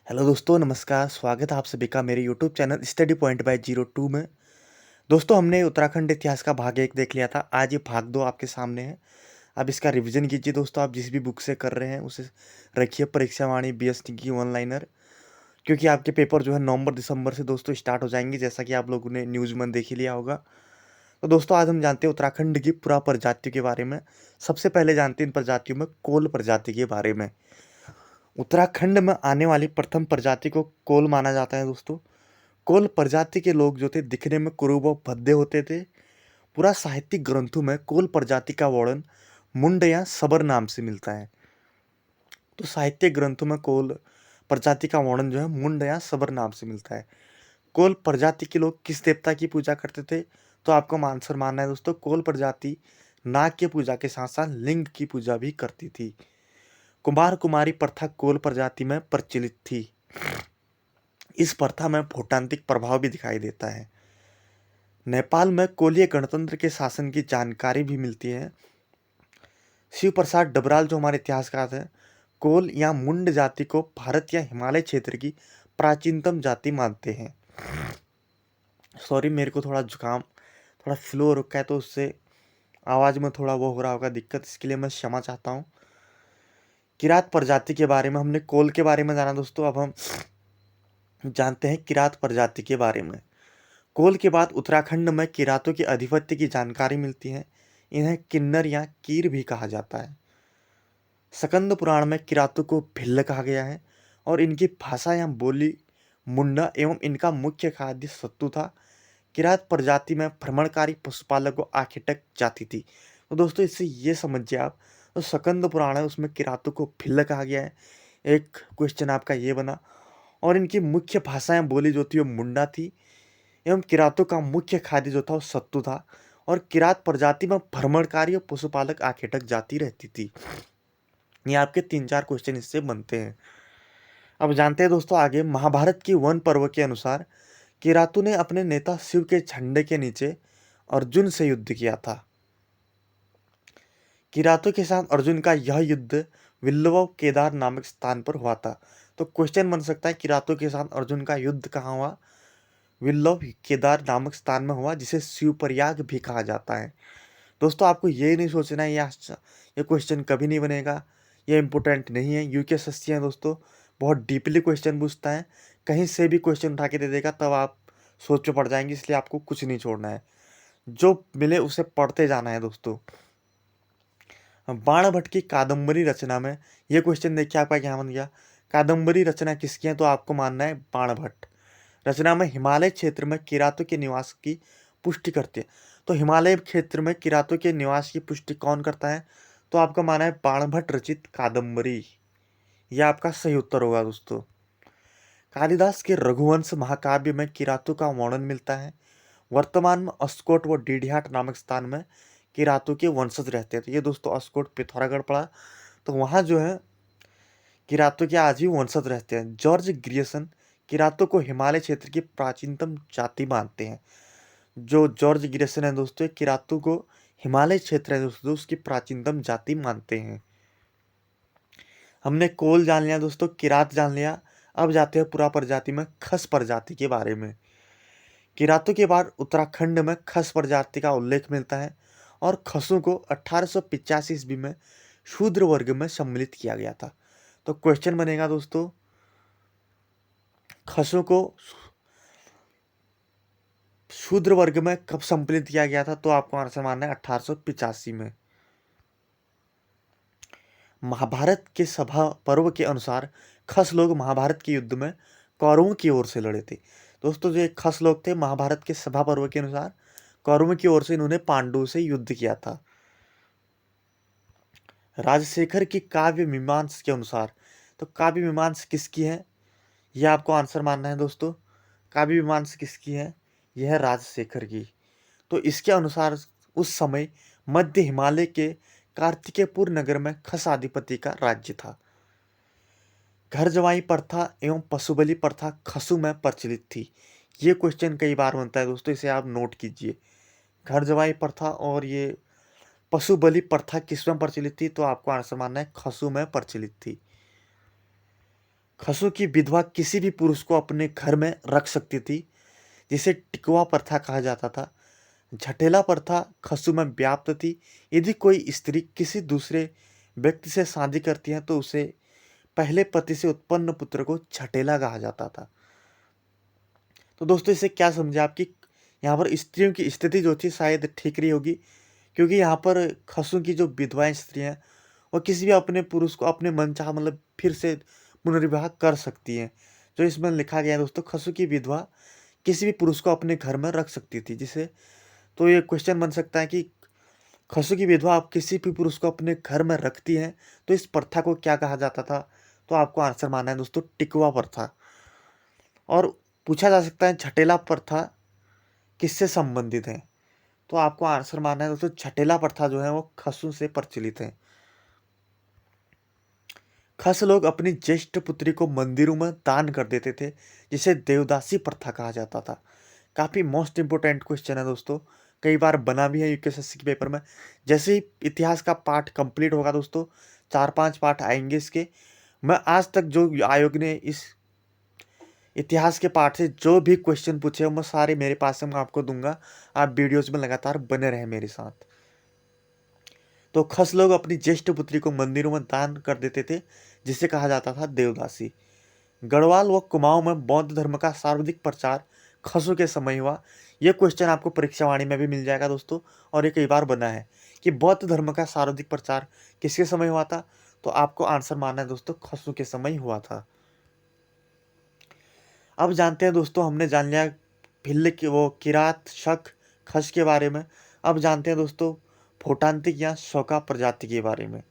Hello दोस्तों, नमस्कार। स्वागत है आप सभी का मेरे YouTube channel study point by 02 में। दोस्तों, हमने उत्तराखंड इतिहास का भाग 1 देख लिया था। आज ये भाग 2 आपके सामने है। अब इसका रिवीजन कीजिए दोस्तों। आप जिस भी बुक से कर रहे हैं उसे रखिए परीक्षा वाणी बीएसटी की ऑनलाइनर, क्योंकि आपके पेपर जो है नवंबर दिसंबर से दोस्तों स्टार्ट हो जाएंगे, जैसा कि आप लोगों ने न्यूज़ में देख ही लिया होगा। तो दोस्तों, आज हम जानते हैं उत्तराखंड की पुरा प्रजातियों के बारे में। सबसे पहले जानते हैं इन प्रजातियों में कोल प्रजाति के बारे में। उत्तराखंड में आने वाली प्रथम प्रजाति को कोल माना जाता है दोस्तों। कोल प्रजाति के लोग जो थे दिखने में कुरूप व भद्दे होते थे। पूरा साहित्यिक ग्रंथों में कोल प्रजाति का वर्णन मुंड या सबर नाम से मिलता है। तो साहित्यिक ग्रंथों में कोल प्रजाति का वर्णन जो है मुंड या सबर नाम से मिलता है। कोल प्रजाति के लोग किस देवता की पूजा करते थे? तो आपको आंसर मानना है दोस्तों, कोल प्रजाति नाग की पूजा के साथ साथ लिंग की पूजा भी करती थी। कुमार कुमारी प्रथा कोल प्रजाति में प्रचलित थी। इस प्रथा में भूटांतिक प्रभाव भी दिखाई देता है। नेपाल में कोलीय गणतंत्र के शासन की जानकारी भी मिलती है। शिव प्रसाद डबराल जो हमारे इतिहासकार हैं, कोल या मुंड जाति को भारत या हिमालय क्षेत्र की प्राचीनतम जाति मानते हैं। सॉरी, मेरे को थोड़ा जुकाम, थोड़ा फ्लू हो रखा है, तो उससे आवाज़ में थोड़ा वो हो रहा होगा दिक्कत, इसके लिए मैं क्षमा चाहता हूँ। किरात प्रजाति के बारे में हमने कोल के बारे में जाना दोस्तों। अब हम जानते हैं किरात प्रजाति के बारे में। कोल के बाद उत्तराखंड में किरातों के आधिपत्य की जानकारी मिलती है। इन्हें किन्नर या कीर भी कहा जाता है। स्कंद पुराण में किरातों को भिल्ल कहा गया है और इनकी भाषा या बोली मुंडा एवं इनका मुख्य खाद्य सत्तू था। किरात प्रजाति में भ्रमणकारी पशुपालक व आखेटक जाति थी। तो दोस्तों, इससे ये समझिए आप, तो स्कंद पुराण है उसमें किरातों को भिल्ल कहा गया है। एक क्वेश्चन आपका ये बना। और इनकी मुख्य भाषाएं बोली जो थी वो मुंडा थी एवं किरातों का मुख्य खाद्य जो था वो सत्तू था। और किरात प्रजाति में भ्रमणकारी और पशुपालक आखेटक जाति रहती थी। ये आपके 3-4 क्वेश्चन इससे बनते हैं। अब जानते हैं दोस्तों आगे, महाभारत की वन पर्व के अनुसार किरातों ने अपने नेता शिव के झंडे के नीचे अर्जुन से युद्ध किया था। किरातों के साथ अर्जुन का यह युद्ध विल्लव केदार नामक स्थान पर हुआ था। तो क्वेश्चन बन सकता है, किरातों के साथ अर्जुन का युद्ध कहाँ हुआ? विल्लव केदार नामक स्थान में हुआ, जिसे शिवप्रयाग भी कहा जाता है। दोस्तों, आपको ये नहीं सोचना है ये क्वेश्चन कभी नहीं बनेगा, ये इंपॉर्टेंट नहीं है। यूकेएसएससी है दोस्तों, बहुत डीपली क्वेश्चन पूछता है। कहीं से भी क्वेश्चन उठा के दे देगा, तब आप सोच में पड़ जाएंगे। इसलिए आपको कुछ नहीं छोड़ना है, जो मिले उसे पढ़ते जाना है दोस्तों। बाणभट्ट की कादम्बरी रचना में, ये क्वेश्चन देखिए आपका क्या बन गया। कादम्बरी रचना किसकी है? तो आपको मानना है बाणभट्ट। रचना में हिमालय क्षेत्र में किरातों के निवास की पुष्टि करती है। तो हिमालय क्षेत्र में किरातों के निवास की पुष्टि कौन करता है? तो आपका माना है बाणभट्ट रचित कादम्बरी। यह आपका सही उत्तर होगा दोस्तों। कालिदास के रघुवंश महाकाव्य में किरातों का वर्णन मिलता है। वर्तमान में अस्कोट व डीडिहाट नामक स्थान में किरातों के वंशज रहते हैं। तो ये दोस्तों अस्कोट पिथौरागढ़ पड़ा, तो वहाँ जो है किरातों के आज भी वंशज रहते हैं। जॉर्ज ग्रियर्सन किरातों को हिमालय क्षेत्र की प्राचीनतम जाति मानते हैं। जो जॉर्ज ग्रियर्सन है दोस्तों, ये किरातों को हिमालय क्षेत्र है दोस्तों उसकी प्राचीनतम जाति मानते हैं। हमने कोल जान लिया दोस्तों, किरात जान लिया। अब जाते हैं पुरा प्रजाति में खस प्रजाति के बारे में। किरातों के बाद उत्तराखंड में खस प्रजाति का उल्लेख मिलता है और खसों को 1885 ईस्वी में शूद्र वर्ग में सम्मिलित किया गया था। तो क्वेश्चन बनेगा दोस्तों, खसों को शूद्र वर्ग में कब सम्मिलित किया गया था? तो आपको आंसर मानना है 1885 में। महाभारत के सभा पर्व के अनुसार खस लोग महाभारत के युद्ध में कौरवों की ओर से लड़े थे। दोस्तों, जो एक खस लोग थे, महाभारत के सभा पर्व के अनुसार कौरवों की ओर से इन्होंने पांडवों से युद्ध किया था। राजशेखर की काव्य मीमांस के अनुसार, तो काव्य मीमांस किसकी है? यह आपको आंसर मानना है दोस्तों। काव्य मीमांस किसकी है? यह है राजशेखर की। तो इसके अनुसार उस समय मध्य हिमालय के कार्तिकेयपुर नगर में खस आधिपत्य का राज्य था। घर जवाई प्रथा एवं पशुबलि प्रथा खसु में प्रचलित थी। ये क्वेश्चन कई बार बनता है दोस्तों, इसे आप नोट कीजिए। घर जवाई प्रथा और ये पशु बलि प्रथा किस में प्रचलित थी? तो आपको आंसर मानना है खसु में प्रचलित थी। खसों की विधवा किसी भी पुरुष को अपने घर में रख सकती थी, जिसे टिकवा प्रथा कहा जाता था। झटेला प्रथा खसों में व्याप्त थी। यदि कोई स्त्री किसी दूसरे व्यक्ति से शादी करती है तो उसे पहले पति से उत्पन्न पुत्र को झटेला कहा जाता था। तो दोस्तों इससे क्या समझे आपकी, यहाँ पर स्त्रियों की स्थिति जो थी शायद ठीक रही होगी, क्योंकि यहाँ पर खसों की जो विधवाएं स्त्रियां हैं वो किसी भी अपने पुरुष को अपने मनचाहा मतलब फिर से पुनर्विवाह कर सकती हैं। जो इसमें लिखा गया है दोस्तों, खसों की विधवा किसी भी पुरुष को अपने घर में रख सकती थी, जिसे तो ये क्वेश्चन बन सकता है कि खसों की विधवा आप किसी भी पुरुष को अपने घर में रखती हैं तो इस प्रथा को क्या कहा जाता था। तो आपको आंसर मानना है दोस्तों टिकवा प्रथा। और पूछा जा सकता है झटेला प्रथा किससे संबंधित है, तो आपको आंसर मानना है दोस्तों झटेला प्रथा जो है वो खसों से प्रचलित है। खस लोग अपनी ज्येष्ठ पुत्री को मंदिरों में दान कर देते थे, जिसे देवदासी प्रथा कहा जाता था। काफ़ी मोस्ट इंपोर्टेंट क्वेश्चन है दोस्तों, कई बार बना भी है यूपीएससी के पेपर में। जैसे ही इतिहास का पार्ट कंप्लीट होगा दोस्तों, 4-5 पार्ट आएंगे इसके। मैं आज तक जो आयोग ने इस इतिहास के पार्ट से जो भी क्वेश्चन पूछे वो मैं सारे मेरे पास है, मैं आपको दूंगा। आप वीडियोज में लगातार बने रहे मेरे साथ। तो खस लोग अपनी ज्येष्ठ पुत्री को मंदिरों में दान कर देते थे, जिसे कहा जाता था देवदासी। गढ़वाल व कुमाऊं में बौद्ध धर्म का सर्वाधिक प्रचार खसों के समय हुआ। यह क्वेश्चन आपको परीक्षावाणी में भी मिल जाएगा दोस्तों, और ये कई बार बना है कि बौद्ध धर्म का सर्वाधिक प्रचार किसके समय हुआ था। तो आपको आंसर मानना है दोस्तों खसों के समय हुआ था। अब जानते हैं दोस्तों, हमने जान लिया भिल्ल की वो किरात शक खस के बारे में। अब जानते हैं दोस्तों फोटांतिक या शौका प्रजाति के बारे में।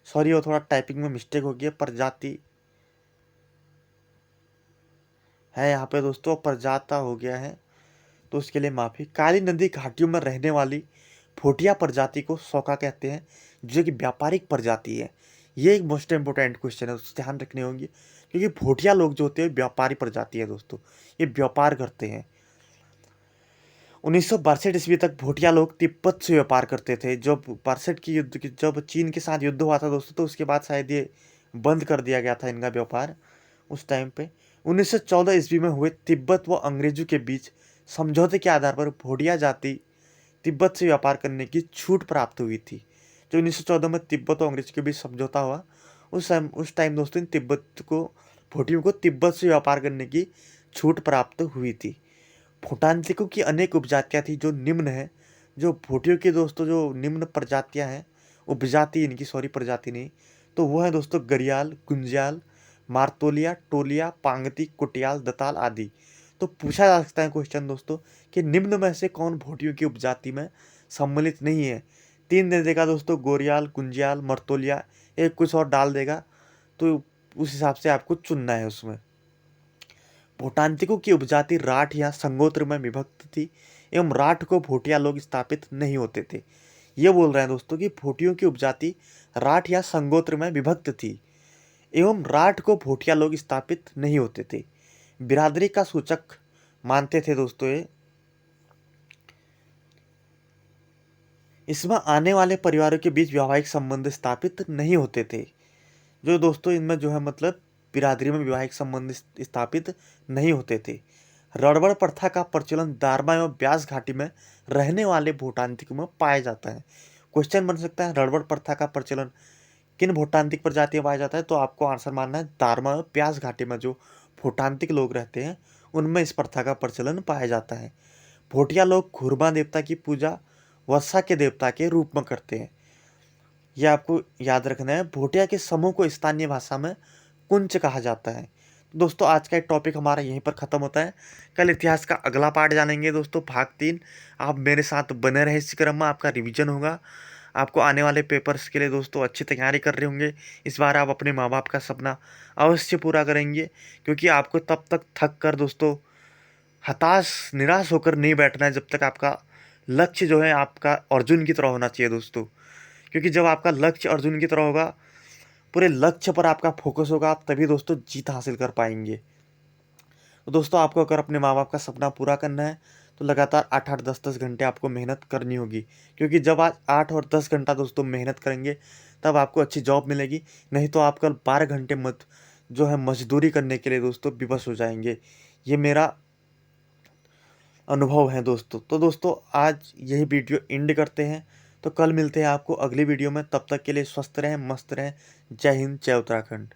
सॉरी वो थोड़ा टाइपिंग में मिस्टेक हो गया, प्रजाति है यहाँ पे दोस्तों, प्रजाता हो गया है तो उसके लिए माफ़ी। काली नदी घाटियों में रहने वाली फोटिया प्रजाति को शौका कहते हैं, जो कि व्यापारिक प्रजाति है। ये एक मोस्ट इंपोर्टेंट क्वेश्चन है, ध्यान रखने होंगे, क्योंकि भोटिया लोग जो होते हैं व्यापारी प्रजाति है दोस्तों, ये व्यापार करते हैं। 1962 ईस्वी तक भोटिया लोग तिब्बत से व्यापार करते थे। जब 62 की युद्ध की जब चीन के साथ युद्ध हुआ था दोस्तों, तो उसके बाद शायद ये बंद कर दिया गया था इनका व्यापार उस टाइम पे। 1914 ईस्वी में हुए तिब्बत व अंग्रेजों के बीच समझौते के आधार पर भोटिया जाति तिब्बत से व्यापार करने की छूट प्राप्त हुई थी। जो 1914 में तिब्बत और अंग्रेजों के बीच समझौता हुआ, उस टाइम दोस्तों तिब्बत को भोटियों को तिब्बत से व्यापार करने की छूट प्राप्त हुई थी। भूटानतिकों की अनेक उपजातियां थी जो निम्न है। जो भोटियों की दोस्तों जो निम्न प्रजातियां हैं, उपजाति इनकी, सॉरी प्रजाति नहीं, तो वो है दोस्तों गरियाल, गुंजियाल, मारतोलिया, टोलिया, पांगती, कुटियाल, दताल आदि। तो पूछा जा सकता है क्वेश्चन दोस्तों कि निम्न में से कौन भोटियों की उपजाति में सम्मिलित नहीं है। 3 दे देगा दोस्तों, गोरियाल, गुंजियाल, मरतोलिया, एक कुछ और डाल देगा, तो उस हिसाब से आपको चुनना है उसमें। भोटांतिकों की उपजाति राठ या संगोत्र में विभक्त थी, एवं राठ को भोटिया लोग स्थापित नहीं होते थे। ये बोल रहे हैं दोस्तों कि भोटियों की उपजाति राठ या संगोत्र में विभक्त थी एवं राठ को भोटिया लोग स्थापित नहीं होते थे। बिरादरी का सूचक मानते थे दोस्तों ये। इसमें आने वाले परिवारों के बीच वैवाहिक संबंध स्थापित नहीं होते थे। जो दोस्तों इनमें जो है मतलब बिरादरी में वैवाहिक संबंध स्थापित नहीं होते थे। रड़बड़ प्रथा का प्रचलन दारमा एवं ब्यास घाटी में रहने वाले भूटांतिकों में पाया जाता है। क्वेश्चन बन सकता है रड़बड़ प्रथा का प्रचलन किन भूटांतिक प्रजाति में पाया जाता है, तो आपको आंसर मानना है दारमा एवं ब्यास घाटी में जो भूटांतिक लोग रहते हैं उनमें इस प्रथा का प्रचलन पाया जाता है। भोटिया लोग घुरमा देवता की पूजा वर्षा के देवता के रूप में करते हैं। यह आपको याद रखना है। भोटिया के समूह को स्थानीय भाषा में कुंच कहा जाता है। दोस्तों आज का एक टॉपिक हमारा यहीं पर ख़त्म होता है। कल इतिहास का अगला पार्ट जानेंगे दोस्तों, भाग 3। आप मेरे साथ बने रहे, इस क्रम में आपका रिवीजन होगा। आपको आने वाले पेपर्स के लिए दोस्तों अच्छी तैयारी कर रहे होंगे। इस बार आप अपने माँ बाप का सपना अवश्य पूरा करेंगे, क्योंकि आपको तब तक थक कर दोस्तों हताश निराश होकर नहीं बैठना है जब तक आपका लक्ष्य जो है आपका अर्जुन की तरह होना चाहिए दोस्तों। क्योंकि जब आपका लक्ष्य अर्जुन की तरह होगा, पूरे लक्ष्य पर आपका फोकस होगा, आप तभी दोस्तों जीत हासिल कर पाएंगे। तो दोस्तों आपको अगर अपने माँ बाप का सपना पूरा करना है तो लगातार 8-8 10-10 घंटे आपको मेहनत करनी होगी। क्योंकि जब आज 8 और 10 घंटा दोस्तों मेहनत करेंगे तब आपको अच्छी जॉब मिलेगी। नहीं तो आप कल 12 घंटे मत जो है मजदूरी करने के लिए दोस्तों विवश हो जाएंगे। ये मेरा अनुभव है दोस्तों। तो दोस्तों आज यही वीडियो एंड करते हैं। तो कल मिलते हैं आपको अगली वीडियो में। तब तक के लिए स्वस्थ रहें, मस्त रहें। जय हिंद, जय उत्तराखंड।